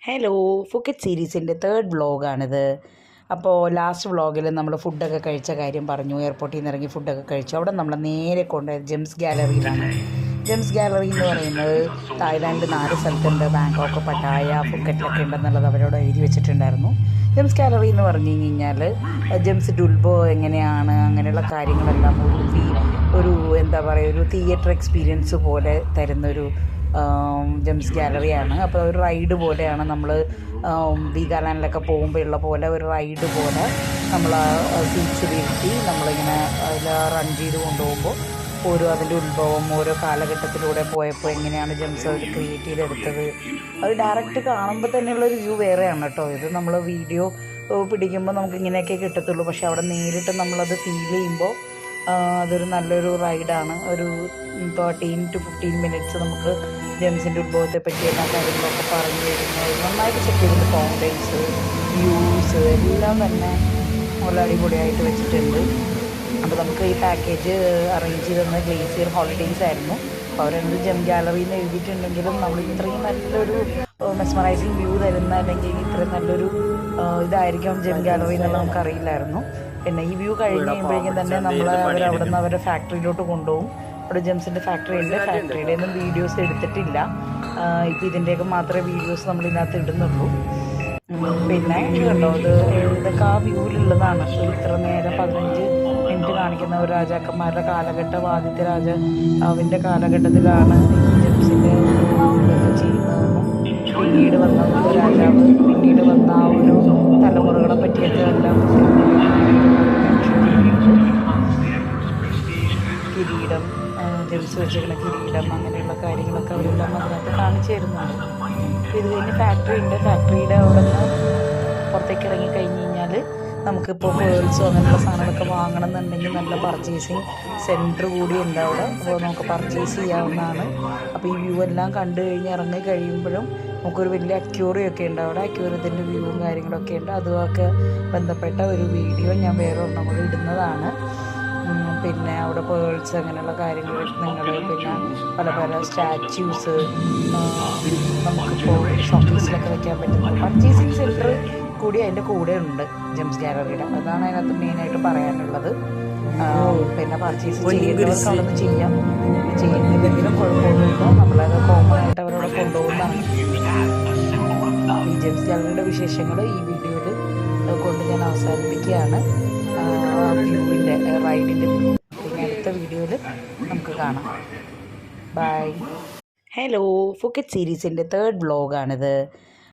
Hello, Phuket സീരീസിൻ്റെ third വ്ളോഗാണിത്. അപ്പോൾ ലാസ്റ്റ് വ്ളോഗിൽ നമ്മൾ ഫുഡൊക്കെ കഴിച്ച കാര്യം പറഞ്ഞു. എയർപോർട്ടിൽ നിന്ന് ഇറങ്ങി ഫുഡൊക്കെ കഴിച്ചു. അവിടെ നമ്മൾ നേരെ കൊണ്ടുപോയത് ജെംസ് ഗാലറിയിലാണ്. ജെംസ് ഗാലറി എന്ന് പറയുന്നത് തായ്ലാൻഡിൽ 4 സ്ഥലത്തുണ്ട്. ബാങ്കോക്ക്, പട്ടായ, ഫുക്കറ്റിലൊക്കെ ഉണ്ടെന്നുള്ളത് അവരോട് എഴുതി വെച്ചിട്ടുണ്ടായിരുന്നു. ജെംസ് ഗാലറി എന്ന് പറഞ്ഞു കഴിഞ്ഞാൽ ജെംസ് ഡുൽബോ എങ്ങനെയാണ് അങ്ങനെയുള്ള കാര്യങ്ങളെല്ലാം ഒരു എന്താ പറയുക, ഒരു തിയേറ്റർ എക്സ്പീരിയൻസ് പോലെ തരുന്നൊരു ജെംസ് ഗാലറിയാണ്. അപ്പോൾ ഒരു റൈഡ് പോലെയാണ്. നമ്മൾ വീഗാലാൻഡിലൊക്കെ പോകുമ്പോൾ ഉള്ള പോലെ ഒരു റൈഡ് പോലെ നമ്മൾ സീറ്റ്സിൽ ഇരുത്തി നമ്മളിങ്ങനെ അതിൽ റൺ ചെയ്ത് കൊണ്ടുപോകുമ്പോൾ അതിൻ്റെ ഉത്ഭവം ഓരോ കാലഘട്ടത്തിലൂടെ പോയപ്പോൾ എങ്ങനെയാണ് ജെംസ് അവർ ക്രിയേറ്റ് ചെയ്തെടുത്തത് അത് ഡയറക്റ്റ് കാണുമ്പോൾ തന്നെയുള്ളൊരു വ്യൂ വേറെയാണ് കേട്ടോ. ഇത് നമ്മൾ വീഡിയോ പിടിക്കുമ്പോൾ നമുക്ക് ഇങ്ങനെയൊക്കെ കിട്ടത്തുള്ളൂ. പക്ഷെ അവിടെ നേരിട്ട് നമ്മളത് ഫീൽ ചെയ്യുമ്പോൾ അതൊരു നല്ലൊരു റൈഡാണ്. ഒരു 13 to 15 മിനിറ്റ്സ് നമുക്ക് ജെംസിൻ്റെ ഉത്ഭവത്തെ പറ്റി എല്ലാ കാര്യങ്ങളൊക്കെ പറഞ്ഞു തരുന്നത് നന്നായിട്ട് ചെക്ക് ചെയ്തിട്ട് ഫൗണ്ടൻസ്, വ്യൂസ് എല്ലാം തന്നെ വളരെ അടിപൊളിയായിട്ട് വെച്ചിട്ടുണ്ട്. അപ്പോൾ നമുക്ക് ഈ പാക്കേജ് അറേഞ്ച് ചെയ്തിരുന്നത് ഗ്ലേസിയർ ഹോളിഡേയ്സ് ആയിരുന്നു. അപ്പോൾ അവരെന്ത് ജെം ഗാലറി എന്ന് എഴുതിയിട്ടുണ്ടെങ്കിലും നമ്മൾ ഇത്രയും നല്ലൊരു മെസ്മറൈസിങ് വ്യൂ തരുന്ന അല്ലെങ്കിൽ ഇത്രയും നല്ലൊരു ഇതായിരിക്കും ജെം ഗാലറി എന്നുള്ളത് നമുക്കറിയില്ലായിരുന്നു. പിന്നെ ഈ വ്യൂ കഴിഞ്ഞ് കഴിയുമ്പോഴേക്കും തന്നെ അവിടെ നിന്ന് അവരുടെ ഫാക്ടറിയിലോട്ട് കൊണ്ടുപോകും. അവിടെ ജെംസിൻ്റെ ഫാക്ടറി ഉണ്ട്. ഫാക്ടറിയുടെ ഒന്നും വീഡിയോസ് എടുത്തിട്ടില്ല. ഇപ്പോൾ ഇതിൻ്റെയൊക്കെ മാത്രമേ വീഡിയോസ് നമ്മളിതിനകത്ത് ഇടുന്നുള്ളൂ. പിന്നെ കണ്ടോ, ഇതൊക്കെ ആ വ്യൂവിലുള്ളതാണ്. ഇത്ര നേരം 15 മിനിറ്റ് കാണിക്കുന്ന ഒരു രാജാക്കന്മാരുടെ കാലഘട്ടം, ആദ്യത്തെ രാജാവിൻ്റെ കാലഘട്ടത്തിലാണ് ജെംസിൻ്റെ ഇതൊക്കെ ചെയ്യുന്നതെന്നും പിന്നീട് വന്ന രാജാവ് പിന്നീട് വന്ന ആ ഒരു തലമുറകളെ പറ്റിയൊക്കെ എല്ലാം കിരീടം, ജെംസ് വെച്ചിരിക്കുന്ന കിരീടം, അങ്ങനെയുള്ള കാര്യങ്ങളൊക്കെ അവരെല്ലാം അതിനകത്ത് കാണിച്ചു തരുന്നുണ്ട്. ഇത് കഴിഞ്ഞ് ഫാക്ടറി ഉണ്ട്. ഫാക്ടറിയുടെ അവിടെ നിന്ന് പുറത്തേക്ക് ഇറങ്ങിക്കഴിഞ്ഞ് കഴിഞ്ഞാൽ നമുക്കിപ്പോൾ പേൾസോ അങ്ങനെയുള്ള സാധനങ്ങളൊക്കെ വാങ്ങണം എന്നുണ്ടെങ്കിൽ നല്ല പർച്ചേസിങ് സെൻറ്റർ കൂടി ഉണ്ട് അവിടെ. അപ്പോൾ നമുക്ക് പർച്ചേസ് ചെയ്യാവുന്നതാണ്. അപ്പോൾ ഈ വ്യൂ എല്ലാം കണ്ടു കഴിഞ്ഞ് ഇറങ്ങി കഴിയുമ്പോഴും നമുക്കൊരു വലിയ അക്യൂറിയൊക്കെ ഉണ്ട് അവിടെ. അക്യൂറിയത്തിൻ്റെ വ്യൂവും കാര്യങ്ങളൊക്കെ ഉണ്ട്. അതുമൊക്കെ ബന്ധപ്പെട്ട ഒരു വീഡിയോ ഞാൻ വേറെ ഒരെണ്ണം കൂടി ഇടുന്നതാണ്. പിന്നെ അവിടെ പേൾസ് അങ്ങനെയുള്ള കാര്യങ്ങൾ പിന്നെ പല പല സ്റ്റാച്യൂസ് നമുക്കിപ്പോൾ ഷോപ്പീസിലൊക്കെ വെക്കാൻ പറ്റുന്നത് പർച്ചേസിങ് സെൻറ്റർ കൂടി അതിൻ്റെ കൂടെ ഉണ്ട് ജെംസ് ഗാലറിയുടെ. അതാണ് അതിനകത്ത് മെയിനായിട്ട് പറയാനുള്ളത്. പിന്നെ പർച്ചേസ് ചെയ്യുന്നവർക്ക് അവിടെ നിന്ന് ചെയ്യാം, ചെയ്യുന്നില്ലെങ്കിലും കുഴപ്പമൊന്നുമില്ല. നമ്മളത് കോമൺ ആയിട്ട് അവരവിടെ കൊണ്ടുപോകുന്നതാണ്. ഈ ജെംസ് ഗാലറിയുടെ വിശേഷങ്ങൾ ഈ വീഡിയോയിൽ കൊണ്ട് ഞാൻ അവസാനിപ്പിക്കുകയാണ്. വ്യൂവിൻ്റെ റൈഡിൻ്റെ പിന്നെ അടുത്ത വീഡിയോയിൽ നമുക്ക് കാണാം. ബൈ. ഹലോ, ഫുക്കറ്റ് സീരീസിൻ്റെ തേർഡ് വ്ളോഗാണിത്.